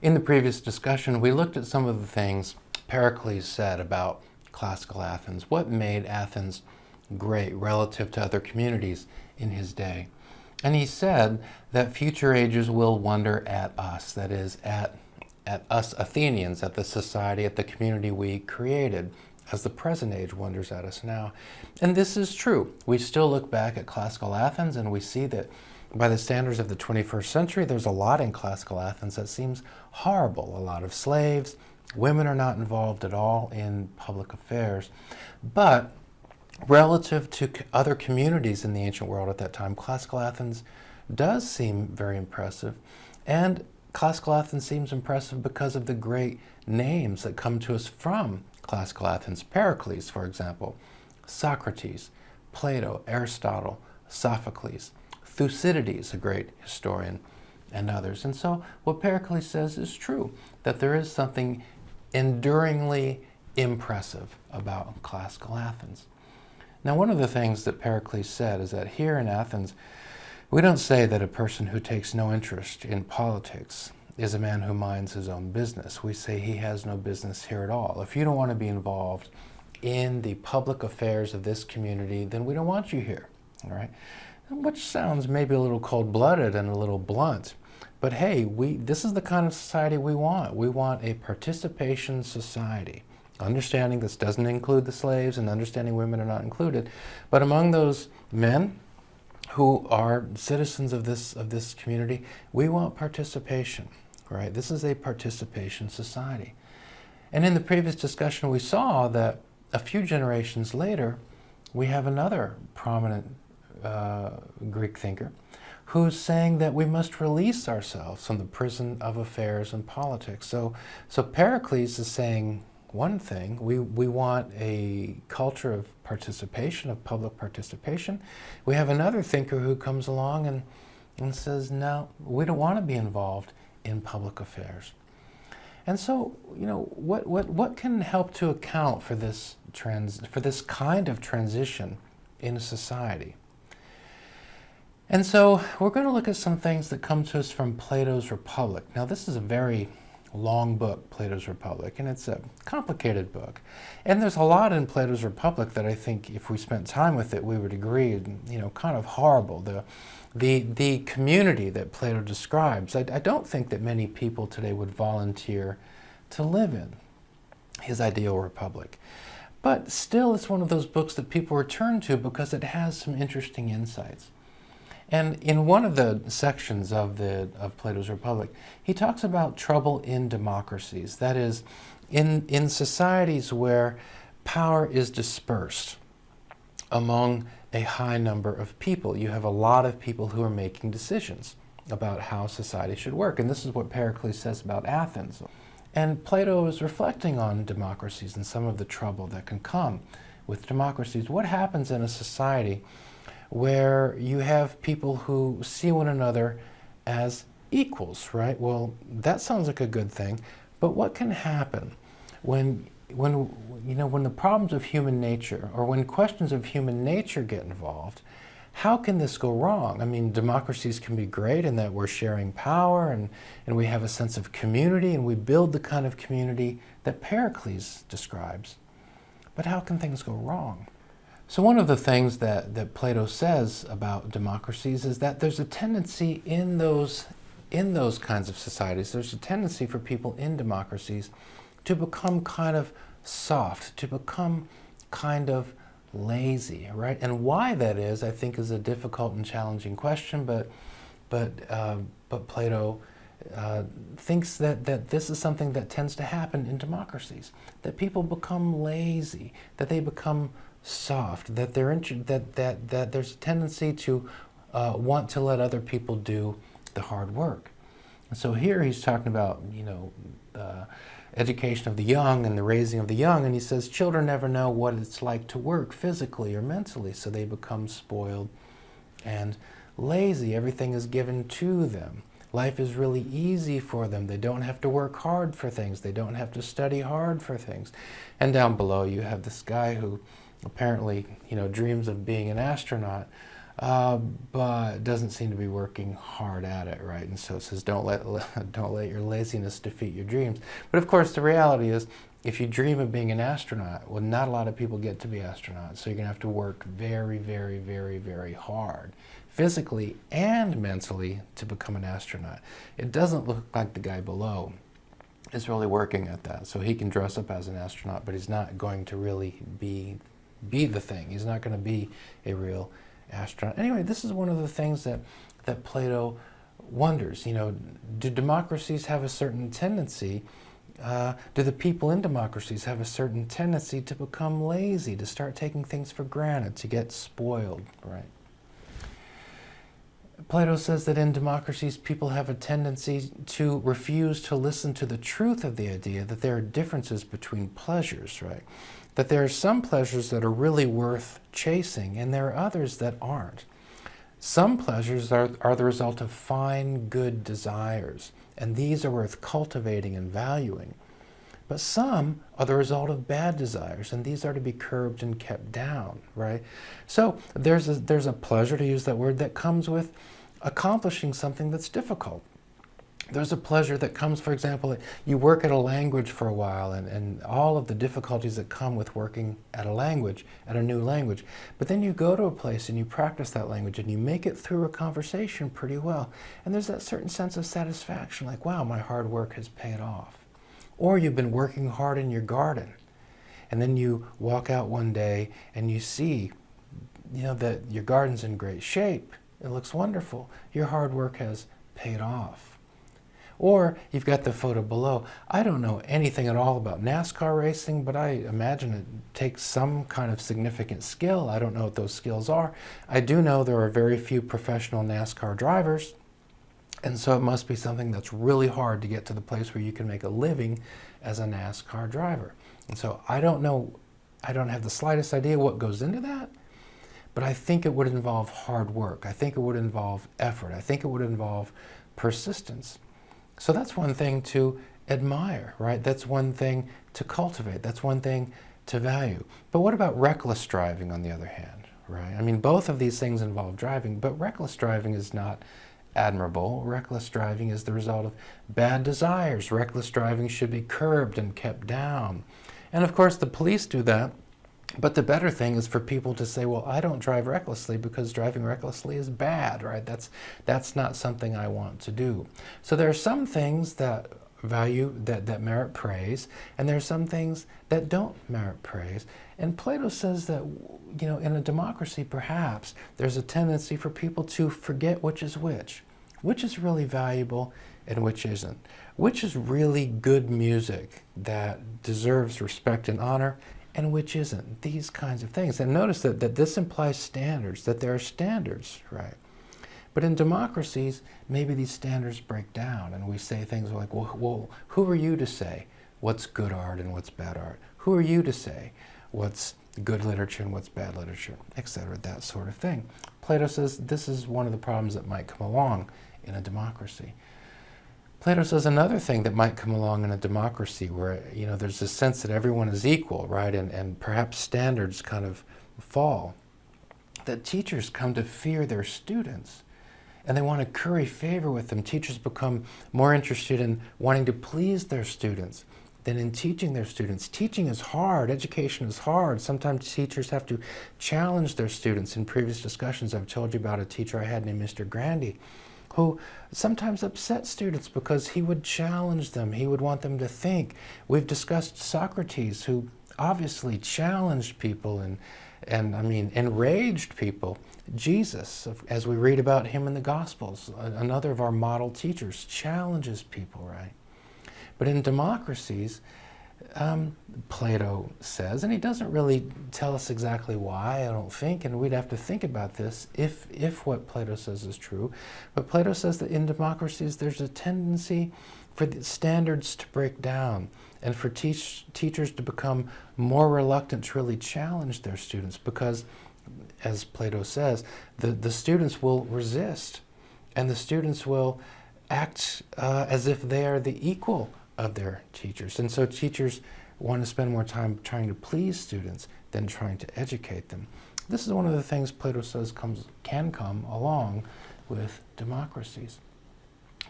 In the previous discussion, we looked at some of the things Pericles said about classical Athens, what made Athens great relative to other communities in his day. And he said that future ages will wonder at us, that is, at us Athenians, at the society, at the community we created, as the present age wonders at us now. And this is true. We still look back at classical Athens and we see that by the standards of the 21st century, there's a lot in classical Athens that seems horrible. A lot of slaves, women are not involved at all in public affairs. But relative to other communities in the ancient world at that time, classical Athens does seem very impressive. And classical Athens seems impressive because of the great names that come to us from classical Athens. Pericles, for example, Socrates, Plato, Aristotle, Sophocles, Thucydides, a great historian, and others. And so what Pericles says is true, that there is something enduringly impressive about classical Athens. Now, one of the things that Pericles said is that here in Athens, we don't say that a person who takes no interest in politics is a man who minds his own business. We say he has no business here at all. If you don't want to be involved in the public affairs of this community, then we don't want you here, all right? Which sounds maybe a little cold-blooded and a little blunt, but hey, this is the kind of society we want. We want a participation society. Understanding this doesn't include the slaves and understanding women are not included, but among those men who are citizens of this community, we want participation, right? This is a participation society. And in the previous discussion, we saw that a few generations later, we have another prominent Greek thinker who's saying that we must release ourselves from the prison of affairs and politics. So Pericles is saying one thing, we want a culture of participation, of public participation. We have another thinker who comes along and says, no, we don't want to be involved in public affairs. And so, you know, what can help to account for this kind of transition in a society? And so we're going to look at some things that come to us from Plato's Republic. Now, this is a very long book, Plato's Republic, and it's a complicated book. And there's a lot in Plato's Republic that I think if we spent time with it, we would agree, you know, kind of horrible. The community that Plato describes, I don't think that many people today would volunteer to live in his ideal republic. But still, it's one of those books that people return to because it has some interesting insights. And in one of the sections of Plato's Republic, he talks about trouble in democracies. That is, in societies where power is dispersed among a high number of people. You have a lot of people who are making decisions about how society should work. And this is what Pericles says about Athens. And Plato is reflecting on democracies and some of the trouble that can come with democracies. What happens in a society where you have people who see one another as equals, right? Well, that sounds like a good thing, but what can happen when the problems of human nature or when questions of human nature get involved? How can this go wrong? I mean, democracies can be great in that we're sharing power and we have a sense of community and we build the kind of community that Pericles describes. But how can things go wrong? So one of the things that Plato says about democracies is that there's a tendency in those kinds of societies, there's a tendency for people in democracies to become kind of soft, to become kind of lazy, right? And why that is, I think, is a difficult and challenging question, but Plato thinks that this is something that tends to happen in democracies, that people become lazy, that they become soft, that that there's a tendency to want to let other people do the hard work. And so here he's talking about, education of the young and the raising of the young, and he says children never know what it's like to work physically or mentally, so they become spoiled and lazy. Everything is given to them. Life is really easy for them. They don't have to work hard for things. They don't have to study hard for things. And down below you have this guy who apparently, dreams of being an astronaut. but doesn't seem to be working hard at it, right? And so it says, don't let your laziness defeat your dreams. But of course, the reality is, if you dream of being an astronaut, well, not a lot of people get to be astronauts. So you're going to have to work very, very, very, very hard, physically and mentally, to become an astronaut. It doesn't look like the guy below is really working at that. So he can dress up as an astronaut, but he's not going to really be the thing. He's not going to be a real astronaut. Anyway, this is one of the things that Plato wonders. Do democracies have a certain tendency? Do the people in democracies have a certain tendency to become lazy, to start taking things for granted, to get spoiled, right? Plato says that in democracies, people have a tendency to refuse to listen to the truth of the idea that there are differences between pleasures, right? That there are some pleasures that are really worth chasing, and there are others that aren't. Some pleasures are the result of fine, good desires, and these are worth cultivating and valuing. But some are the result of bad desires, and these are to be curbed and kept down, right? So there's a pleasure, to use that word, that comes with accomplishing something that's difficult. There's a pleasure that comes, for example, you work at a language for a while and all of the difficulties that come with working at a language, at a new language. But then you go to a place and you practice that language and you make it through a conversation pretty well. And there's that certain sense of satisfaction, like, wow, my hard work has paid off. Or you've been working hard in your garden and then you walk out one day and you see, that your garden's in great shape. It looks wonderful. Your hard work has paid off. Or you've got the photo below. I don't know anything at all about NASCAR racing, but I imagine it takes some kind of significant skill. I don't know what those skills are. I do know there are very few professional NASCAR drivers, and so it must be something that's really hard to get to the place where you can make a living as a NASCAR driver. And so I don't know, I don't have the slightest idea what goes into that, but I think it would involve hard work. I think it would involve effort. I think it would involve persistence. So that's one thing to admire, right? That's one thing to cultivate. That's one thing to value. But what about reckless driving, on the other hand, right? I mean, both of these things involve driving, but reckless driving is not admirable. Reckless driving is the result of bad desires. Reckless driving should be curbed and kept down. And of course, the police do that. But the better thing is for people to say, well, I don't drive recklessly because driving recklessly is bad, right? That's not something I want to do. So there are some things that that merit praise, and there are some things that don't merit praise. And Plato says that, in a democracy, perhaps there's a tendency for people to forget which is really valuable and which isn't, which is really good music that deserves respect and honor, and which isn't, these kinds of things. And notice that this implies standards, that there are standards, right? But in democracies, maybe these standards break down and we say things like, well, who are you to say what's good art and what's bad art? Who are you to say what's good literature and what's bad literature, etc., that sort of thing. Plato says this is one of the problems that might come along in a democracy. Plato says another thing that might come along in a democracy where, there's a sense that everyone is equal, right? And perhaps standards kind of fall. That teachers come to fear their students and they want to curry favor with them. Teachers become more interested in wanting to please their students than in teaching their students. Teaching is hard. Education is hard. Sometimes teachers have to challenge their students. In previous discussions, I've told you about a teacher I had named Mr. Grandy, who sometimes upset students because he would challenge them. He would want them to think. We've discussed Socrates, who obviously challenged people and enraged people. Jesus, as we read about him in the Gospels, another of our model teachers, challenges people, right? But in democracies, Plato says, and he doesn't really tell us exactly why, I don't think, and we'd have to think about this if what Plato says is true, but Plato says that in democracies there's a tendency for the standards to break down and for teachers to become more reluctant to really challenge their students because, as Plato says, the students will resist and the students will act as if they are the equal of their teachers. And so teachers want to spend more time trying to please students than trying to educate them. This is one of the things Plato says can come along with democracies.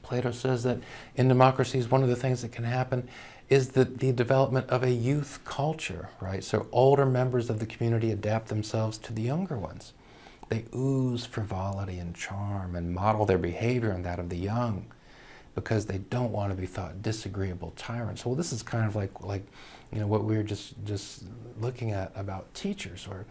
Plato says that in democracies, one of the things that can happen is the development of a youth culture, right? So older members of the community adapt themselves to the younger ones. They ooze frivolity and charm and model their behavior on that of the young because they don't want to be thought disagreeable tyrants. Well, this is kind of like what we were just looking at about teachers, or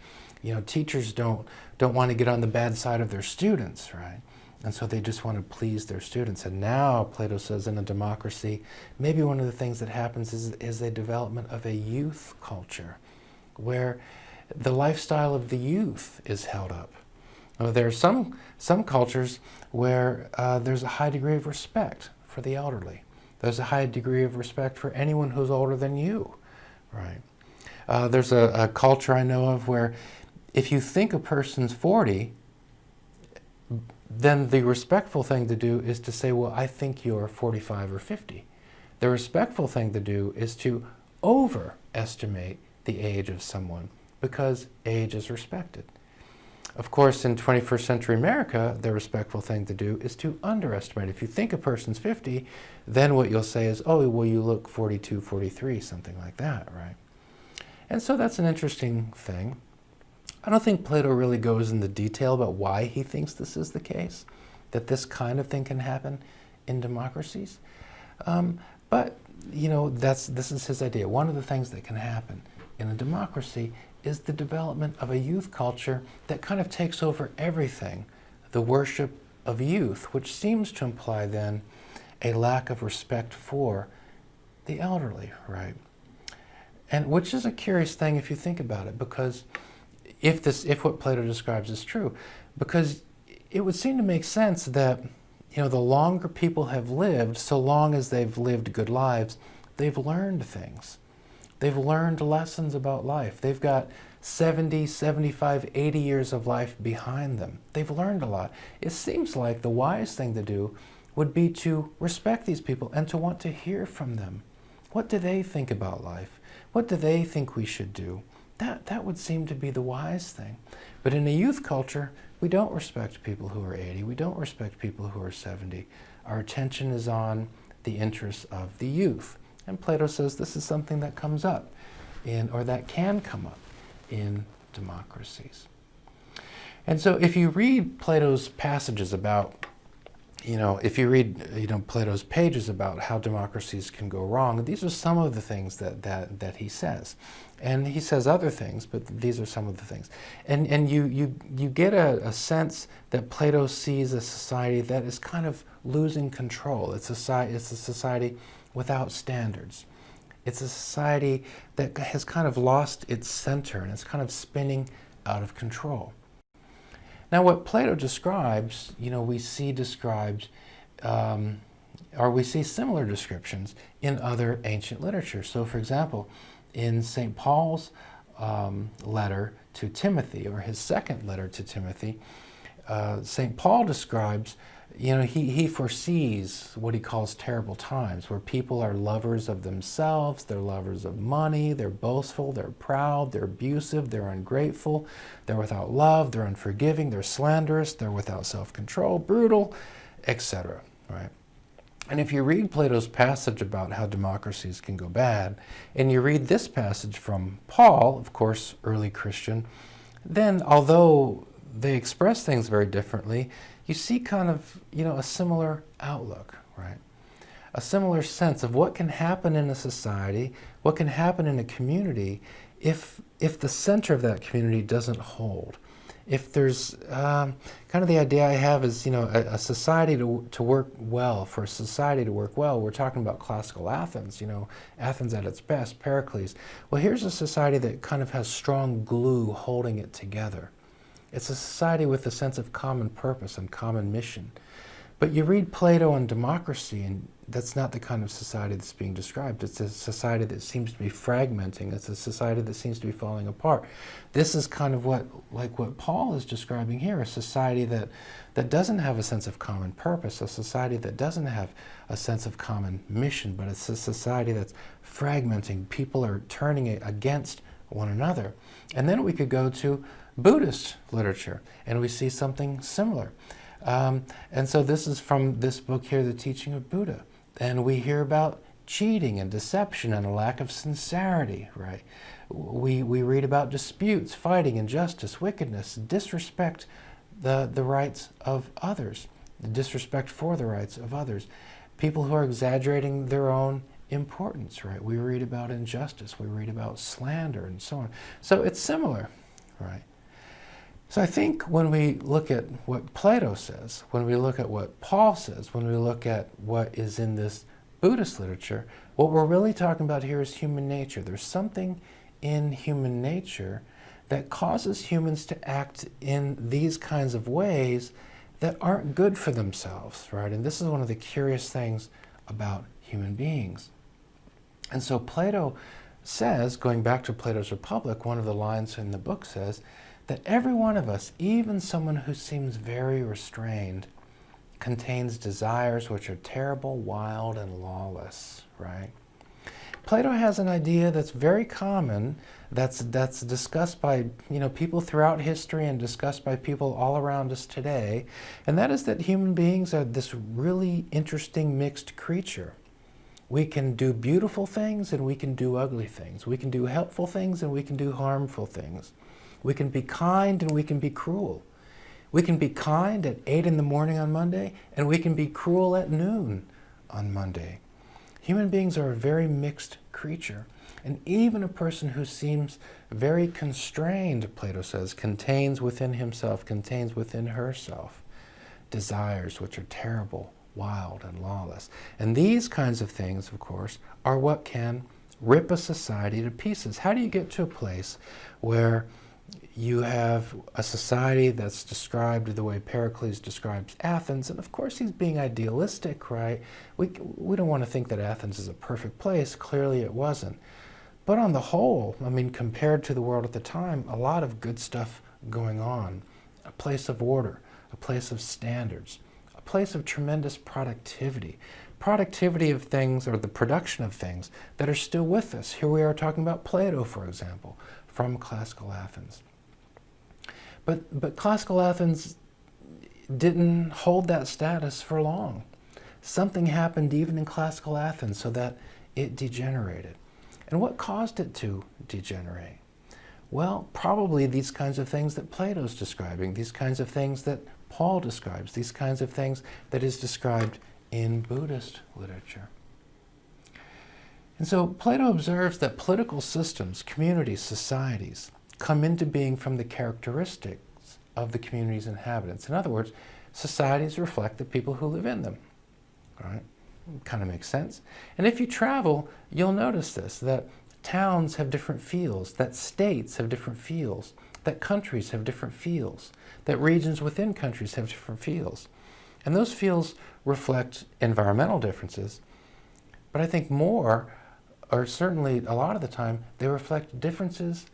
teachers don't want to get on the bad side of their students, right? And so they just want to please their students. And now Plato says in a democracy, maybe one of the things that happens is a development of a youth culture where the lifestyle of the youth is held up. There are some cultures where there's a high degree of respect for the elderly. There's a high degree of respect for anyone who's older than you, right? There's a culture I know of where if you think a person's 40, then the respectful thing to do is to say, well, I think you're 45 or 50. The respectful thing to do is to overestimate the age of someone because age is respected. Of course, in 21st century America, the respectful thing to do is to underestimate. If you think a person's 50, then what you'll say is, oh, well, you look 42, 43, something like that, right? And so that's an interesting thing. I don't think Plato really goes into detail about why he thinks this is the case, that this kind of thing can happen in democracies. But, this is his idea. One of the things that can happen in a democracy is the development of a youth culture that kind of takes over everything, the worship of youth, which seems to imply then a lack of respect for the elderly, right? And which is a curious thing if you think about it, because if what Plato describes is true, because it would seem to make sense that, the longer people have lived, so long as they've lived good lives, they've learned things. They've learned lessons about life. They've got 70, 75, 80 years of life behind them. They've learned a lot. It seems like the wise thing to do would be to respect these people and to want to hear from them. What do they think about life? What do they think we should do? That would seem to be the wise thing. But in a youth culture, we don't respect people who are 80. We don't respect people who are 70. Our attention is on the interests of the youth. And Plato says this is something that comes up or that can come up in democracies. And so if you read Plato's passages about, if you read, Plato's pages about how democracies can go wrong, these are some of the things that he says. And he says other things, but these are some of the things. And you get a sense that Plato sees a society that is kind of losing control. It's a society without standards. It's a society that has kind of lost its center and it's kind of spinning out of control. Now, what Plato describes, we see described, or we see similar descriptions in other ancient literature. So, for example, in St. Paul's letter to Timothy, or his second letter to Timothy, St. Paul describes, he foresees what he calls terrible times, where people are lovers of themselves, they're lovers of money, they're boastful, they're proud, they're abusive, they're ungrateful, they're without love, they're unforgiving, they're slanderous, they're without self-control, brutal, etc. Right? And if you read Plato's passage about how democracies can go bad, and you read this passage from Paul, of course, early Christian, then although they express things very differently, you see kind of, a similar outlook, right? A similar sense of what can happen in a society, what can happen in a community if the center of that community doesn't hold. If there's kind of the idea I have is, a society to work well, for a society to work well, we're talking about classical Athens, Athens at its best, Pericles. Well, here's a society that kind of has strong glue holding it together. It's a society with a sense of common purpose and common mission. But you read Plato and democracy, and that's not the kind of society that's being described. It's a society that seems to be fragmenting. It's a society that seems to be falling apart. This is kind of what Paul is describing here, a society that doesn't have a sense of common purpose, a society that doesn't have a sense of common mission, but it's a society that's fragmenting. People are turning it against one another. And then we could go to Buddhist literature, and we see something similar. And so this is from this book here, The Teaching of Buddha. And we hear about cheating and deception and a lack of sincerity, right? We read about disputes, fighting, injustice, wickedness, disrespect the rights of others, the disrespect for the rights of others, people who are exaggerating their own importance, right? We read about injustice, we read about slander and so on. So it's similar, right? So I think when we look at what Plato says, when we look at what Paul says, when we look at what is in this Buddhist literature, what we're really talking about here is human nature. There's something in human nature that causes humans to act in these kinds of ways that aren't good for themselves, right? And this is one of the curious things about human beings. And so Plato says, going back to Plato's Republic, one of the lines in the book says that every one of us, even someone who seems very restrained, contains desires which are terrible, wild, and lawless, right? Plato has an idea that's very common, that's discussed by people throughout history and discussed by people all around us today, and that is that human beings are this really interesting mixed creature. We can do beautiful things and we can do ugly things. We can do helpful things and we can do harmful things. We can be kind and we can be cruel. We can be kind at 8 in the morning on Monday, and we can be cruel at noon on Monday. Human beings are a very mixed creature, and even a person who seems very constrained, Plato says, contains within himself, contains within herself, desires which are terrible, wild, and lawless. And these kinds of things, of course, are what can rip a society to pieces. How do you get to a place where you have a society that's described the way Pericles describes Athens, and of course he's being idealistic, right? We don't want to think that Athens is a perfect place. Clearly it wasn't. But on the whole, I mean, compared to the world at the time, a lot of good stuff going on. A place of order, a place of standards, a place of tremendous productivity. Productivity of things, or the production of things, that are still with us. Here we are talking about Plato, for example, from classical Athens. But classical Athens didn't hold that status for long. Something happened even in classical Athens so that it degenerated. And what caused it to degenerate? Well, probably these kinds of things that Plato's describing, these kinds of things that Paul describes, these kinds of things that is described in Buddhist literature. And so Plato observes that political systems, communities, societies, come into being from the characteristics of the community's inhabitants. In other words, societies reflect the people who live in them, right? Kind of makes sense. And if you travel, you'll notice this, that towns have different feels, that states have different feels, that countries have different feels, that regions within countries have different feels. And those feels reflect environmental differences, but I think more, or certainly a lot of the time, they reflect differences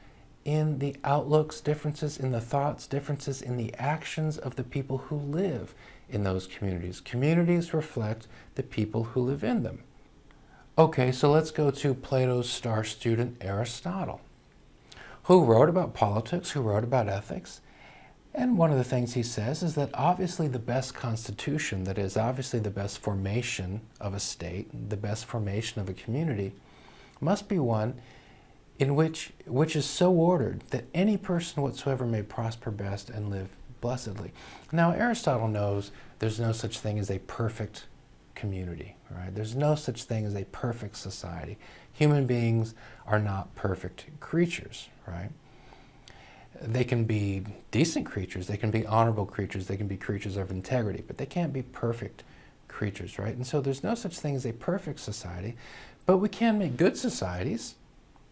in the outlooks, differences in the thoughts, differences in the actions of the people who live in those communities. Communities reflect the people who live in them. Okay, so let's go to Plato's star student Aristotle, who wrote about politics, who wrote about ethics. And one of the things he says is that obviously the best constitution, that is obviously the best formation of a state, the best formation of a community, must be one in which is so ordered that any person whatsoever may prosper best and live blessedly. Now, Aristotle knows there's no such thing as a perfect community, right? There's no such thing as a perfect society. Human beings are not perfect creatures, right? They can be decent creatures, they can be honorable creatures, they can be creatures of integrity, but they can't be perfect creatures, right? And so there's no such thing as a perfect society, but we can make good societies,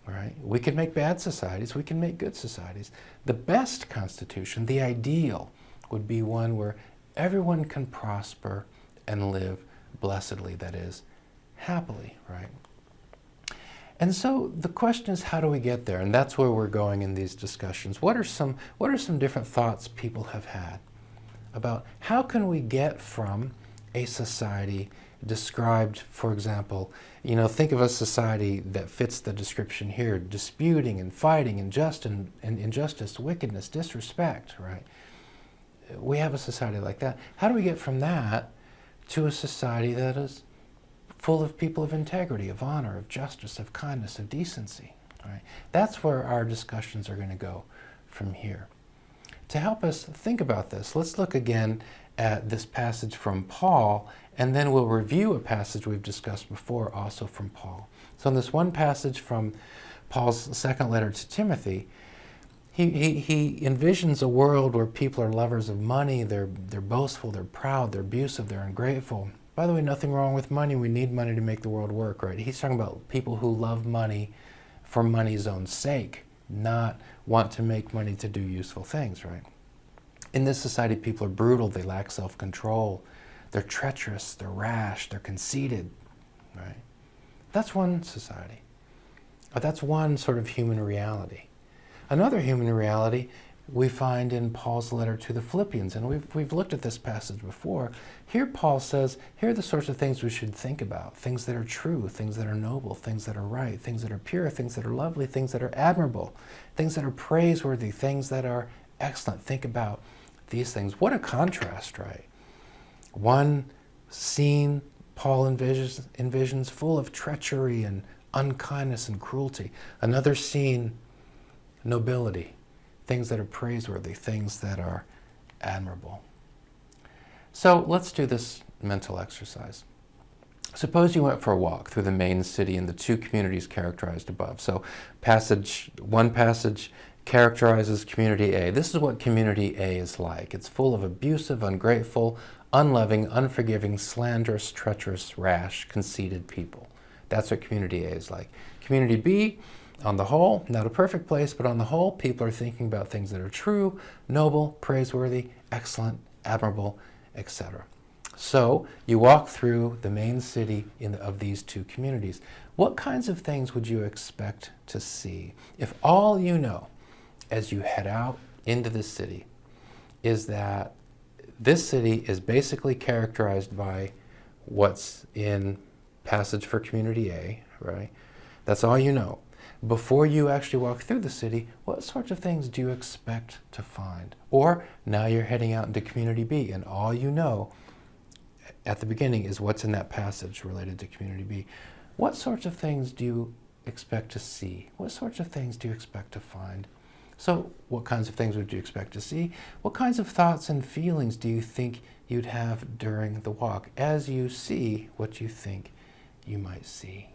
right? We can make bad societies, we can make good societies. The best constitution, the ideal, would be one where everyone can prosper and live blessedly, that is, happily, right? And so the question is, how do we get there? And that's where we're going in these discussions. What are some different thoughts people have had about how can we get from a society described, for example, think of a society that fits the description here: disputing and fighting, injustice, wickedness, disrespect, right? We have a society like that. How do we get from that to a society that is full of people of integrity, of honor, of justice, of kindness, of decency, right? That's where our discussions are going to go from here. To help us think about this, let's look again at this passage from Paul, and then we'll review a passage we've discussed before, also from Paul. So in this one passage from Paul's second letter to Timothy, he envisions a world where people are lovers of money, they're boastful, they're proud, they're abusive, they're ungrateful. By the way, nothing wrong with money. We need money to make the world work, right? He's talking about people who love money for money's own sake, not want to make money to do useful things, right? In this society, people are brutal, they lack self-control, they're treacherous, they're rash, they're conceited, right? That's one society. But that's one sort of human reality. Another human reality we find in Paul's letter to the Philippians, and we've looked at this passage before. Here Paul says, here are the sorts of things we should think about: things that are true, things that are noble, things that are right, things that are pure, things that are lovely, things that are admirable, things that are praiseworthy, things that are excellent. Think about these things. What a contrast, right? One scene Paul envisions full of treachery and unkindness and cruelty. Another scene, nobility, things that are praiseworthy, things that are admirable. So let's do this mental exercise. Suppose you went for a walk through the main city in the two communities characterized above. So one passage characterizes community A. This is what community A is like. It's full of abusive, ungrateful, unloving, unforgiving, slanderous, treacherous, rash, conceited people. That's what community A is like. Community B, on the whole, not a perfect place, but on the whole, people are thinking about things that are true, noble, praiseworthy, excellent, admirable, etc. So you walk through the main city of these two communities. What kinds of things would you expect to see if all you know as you head out into the city is that this city is basically characterized by what's in passage for community A, right? That's all you know. Before you actually walk through the city, what sorts of things do you expect to find? Or now you're heading out into community B, and all you know at the beginning is what's in that passage related to community B. What sorts of things do you expect to see? What sorts of things do you expect to find? So what kinds of things would you expect to see? What kinds of thoughts and feelings do you think you'd have during the walk as you see what you think you might see?